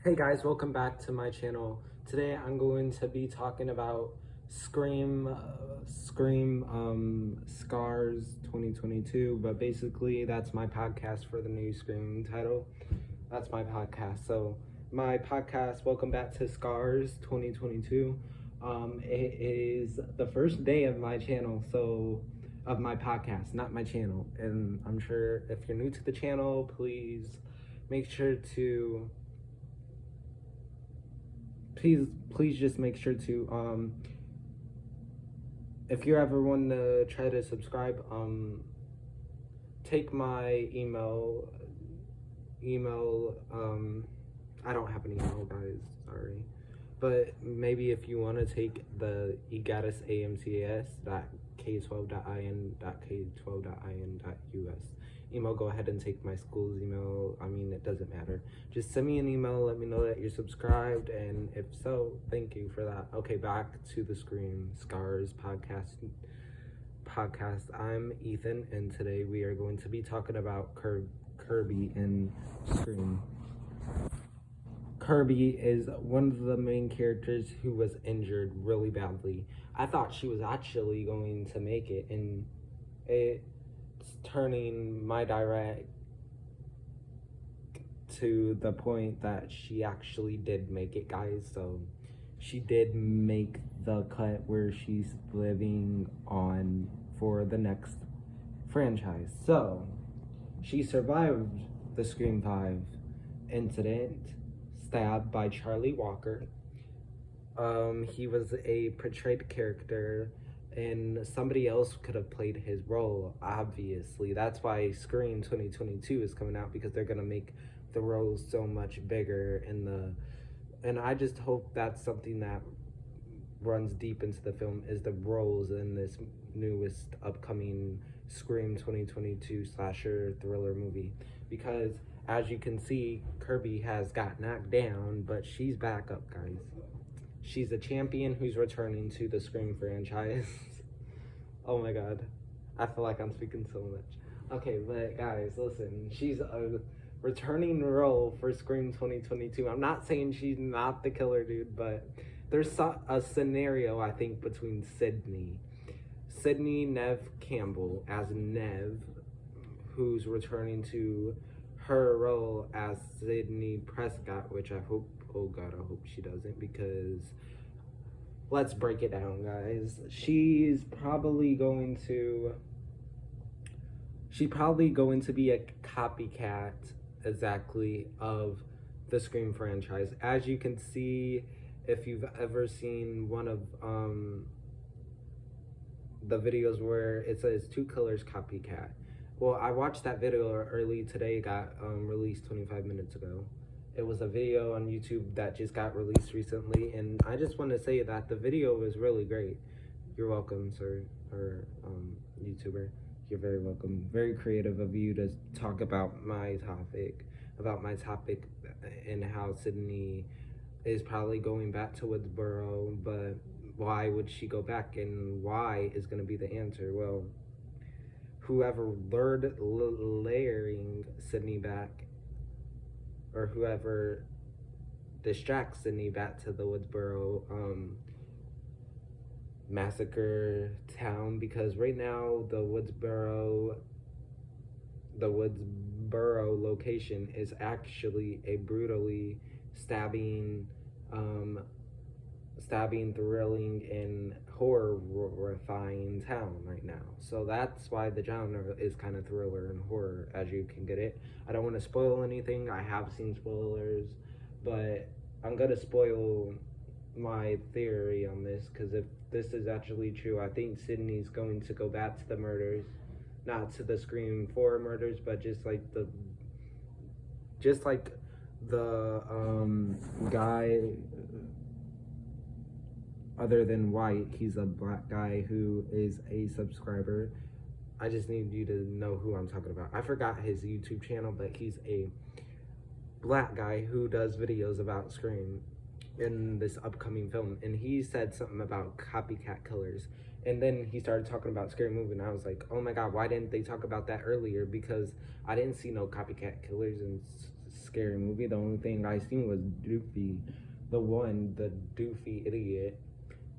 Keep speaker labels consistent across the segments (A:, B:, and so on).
A: Hey guys, welcome back to my channel. Today I'm going to be talking about Scream Scars 2022, but basically that's my podcast for the new Scream title. That's my podcast. So my podcast, welcome back to Scars 2022. It is the first day of my channel, so of my podcast, not my channel. And I'm sure if you're new to the channel, please make sure to please just make sure to if you ever want to try to subscribe, take my email I don't have an email, guys, sorry, but maybe if you want to take the egatusAMCS.k12.in.k12.in.us email, go ahead and take my school's email. I mean, it doesn't matter. Just send me an email, let me know that you're subscribed, and if so, thank you for that. Okay, back to the Scream Scars podcast. I'm Ethan, and today we are going to be talking about Kirby in Scream. Kirby is one of the main characters who was injured really badly. I thought she was actually going to make it, and it's turning my direct to the point that she actually did make it, guys. So she did make the cut where she's living on for the next franchise. So she survived the Scream 5 incident, stabbed by Charlie Walker. He was a portrayed character, and somebody else could have played his role, obviously. That's why Scream 2022 is coming out, because they're gonna make the roles so much bigger and I just hope that's something that runs deep into the film, is the roles in this newest upcoming Scream 2022 slasher thriller movie. Because as you can see, Kirby has got knocked down, but she's back up, guys. She's a champion who's returning to the Scream franchise. Oh my god, I feel like I'm speaking so much. Okay, but guys, listen, she's a returning role for Scream 2022. I'm not saying she's not the killer dude, but there's a scenario, I think, between Sydney Neve Campbell as Neve, who's returning to her role as Sydney Prescott, which I hope, oh god, I hope she doesn't, because let's break it down, guys. She's probably going to be a copycat, exactly, of the Scream franchise. As you can see, if you've ever seen one of the videos where it says two killers copycat. Well, I watched that video early today. It got released 25 minutes ago. It was a video on YouTube that just got released recently, and I just want to say that the video was really great. You're welcome, sir, or YouTuber. You're very welcome. Very creative of you to talk about my topic, and how Sydney is probably going back to Woodsboro, but why would she go back, and why is going to be the answer? Well, whoever lured layering Sydney back, or whoever distracts Sydney back to the Woodsboro massacre town, because right now the Woodsboro location is actually a brutally stabbing, thrilling, and horrifying town right now. So that's why the genre is kind of thriller and horror, as you can get it. I don't want to spoil anything. I have seen spoilers, but I'm gonna spoil my theory on this, because if this is actually true, I think Sydney's going to go back to the murders, not to the Scream 4 murders, but just like the guy, other than White, he's a black guy who is a subscriber. I just need you to know who I'm talking about. I forgot his YouTube channel, but he's a black guy who does videos about Scream in this upcoming film, and he said something about copycat killers, and then he started talking about Scary Movie, and I was like, oh my god, why didn't they talk about that earlier? Because I didn't see no copycat killers in scary movie. The only thing I seen was Doofy, the Doofy idiot,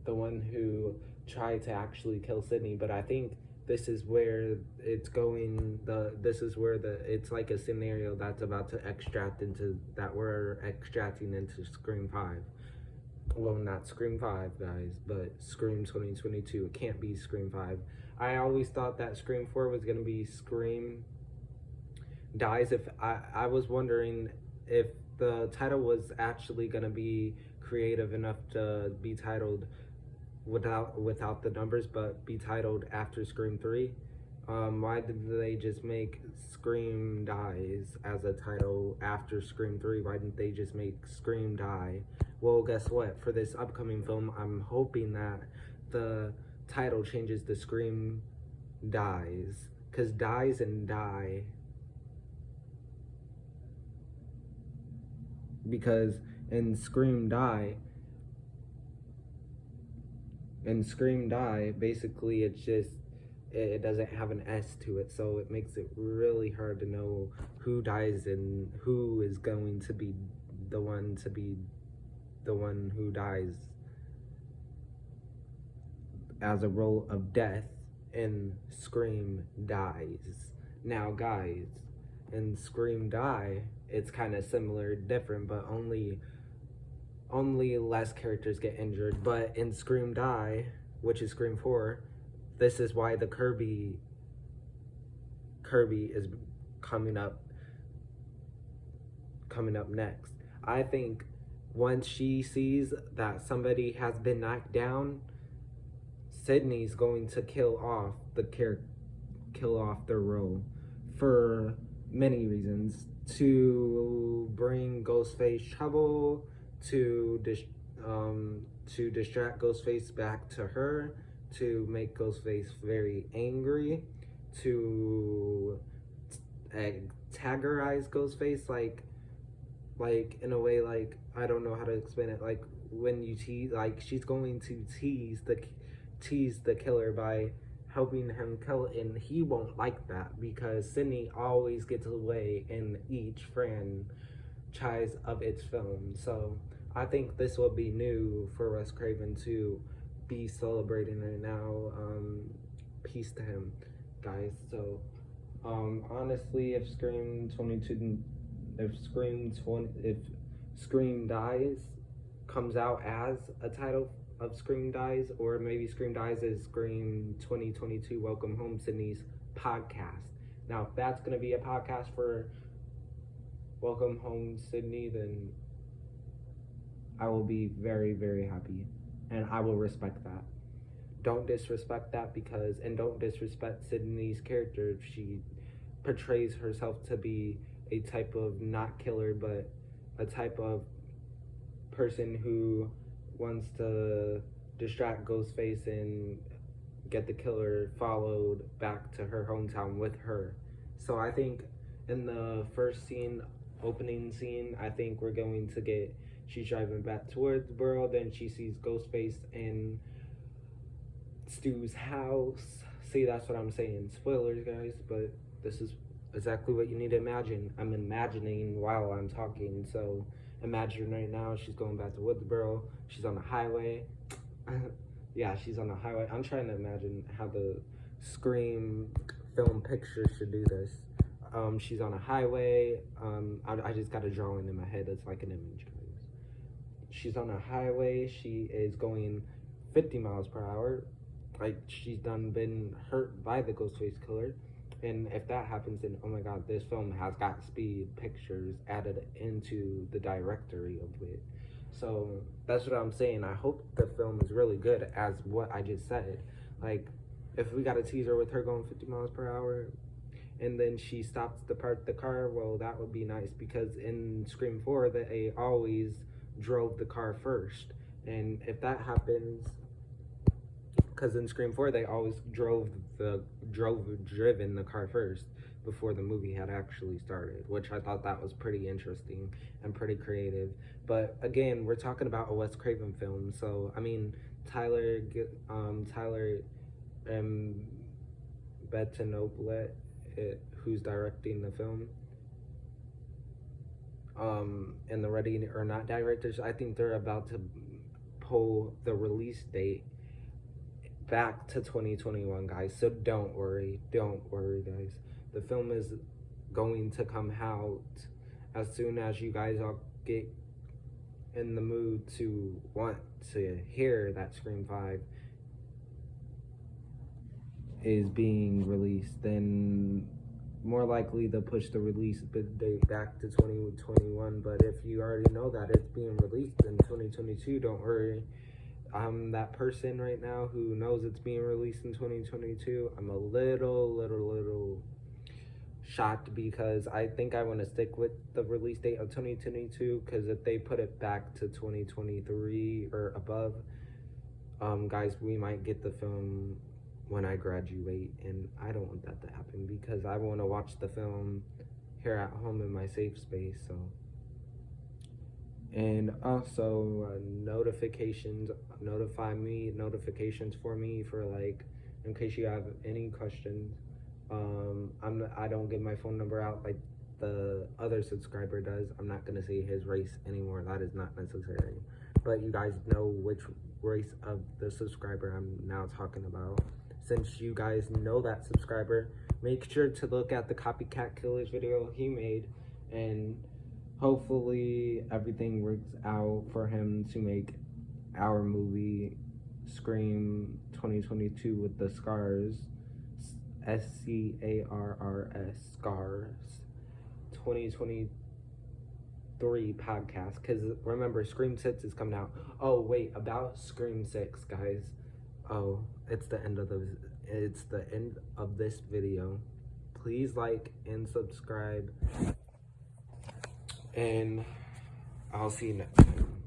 A: the one who tried to actually kill Sydney. But I think this is where it's going. This is where it's like a scenario that's about to extract into that we're extracting into Scream 5. Well, not Scream 5, guys, but Scream 2022. It can't be Scream 5. I always thought that Scream 4 was gonna be Scream Dies. If I was wondering if the title was actually gonna be creative enough to be titled without the numbers, but be titled after Scream 3. Why did they just make Scream Dies as a title after Scream 3? Why didn't they just make Scream Die? Well, guess what? For this upcoming film, I'm hoping that the title changes to Scream Dies. Because dies and die. Because in Scream Die, basically it doesn't have an S to it, so it makes it really hard to know who dies and who is going to be the one who dies as a role of death in Scream Dies. Now, guys, in Scream Die, it's kind of similar, different, but only less characters get injured. But in Scream Die, which is Scream 4, this is why the Kirby is coming up next. I think once she sees that somebody has been knocked down, Sydney's going to kill off their role for many reasons. To bring Ghostface trouble, to distract Ghostface back to her, to make Ghostface very angry, to antagonize Ghostface, like in a way, like, I don't know how to explain it, like when you tease, like she's going to tease the killer by helping him kill, and he won't like that because Sydney always gets away in each franchise of its film. So I think this will be new for Wes Craven to be celebrating right now. Peace to him, guys. So honestly, if Scream Dies comes out as a title of Scream Dies, or maybe Scream Dies is Scream 2022 Welcome Home Sydney's podcast. Now, if that's going to be a podcast for Welcome Home Sydney, then I will be very, very happy, and I will respect that. Don't disrespect that, and don't disrespect Sydney's character if she portrays herself to be a type of not killer, but a type of person who wants to distract Ghostface and get the killer followed back to her hometown with her. So I think in the first opening scene, I think we're going to get, she's driving back towards the borough, then she sees Ghostface in Stu's house. See, that's what I'm saying. Spoilers, guys, but this is exactly what you need to imagine. I'm imagining while I'm talking, so imagine right now she's going back to Woodsboro. She's on the highway. Yeah, she's on the highway. I'm trying to imagine how the Scream film picture should do this. She's on a highway. I just got a drawing in my head that's like an image, guys. She's on a highway. She is going 50 miles per hour. Like, she's been hurt by the Ghostface killer. And if that happens, then, oh my god, this film has got speed pictures added into the directory of it. So that's what I'm saying. I hope the film is really good, as what I just said. Like, if we got a teaser with her going 50 miles per hour, and then she stops to park the car, well, that would be nice, because in Scream 4, they always drove the car first. And if that happens, because in Scream 4, they always driven the car first before the movie had actually started, which I thought that was pretty interesting and pretty creative. But again, we're talking about a Wes Craven film, so I mean, Tyler Bettenoblet, who's directing the film, and the Ready or Not directors, I think they're about to pull the release date back to 2021, guys. So don't worry, guys. The film is going to come out as soon as you guys all get in the mood to want to hear that Scream 5 is being released. Then more likely they'll push the release date back to 2021. But if you already know that it's being released in 2022, don't worry. I'm that person right now who knows it's being released in 2022. I'm a little shocked because I think I want to stick with the release date of 2022, because if they put it back to 2023 or above, guys, we might get the film when I graduate, and I don't want that to happen because I want to watch the film here at home in my safe space. So, and also notifications for me for, like, in case you have any questions. I don't give my phone number out like the other subscriber does. I'm not gonna say his race anymore. That is not necessary. But you guys know which race of the subscriber I'm now talking about. Since you guys know that subscriber, make sure to look at the Copycat Killers video he made, and hopefully everything works out for him to make our movie Scream 2022 with the Scars, SCARRS, Scars 2023 podcast. Because remember, Scream 6 is coming out. Oh wait, about Scream 6, guys. Oh, it's the end of this video. Please like and subscribe, and I'll see you next time.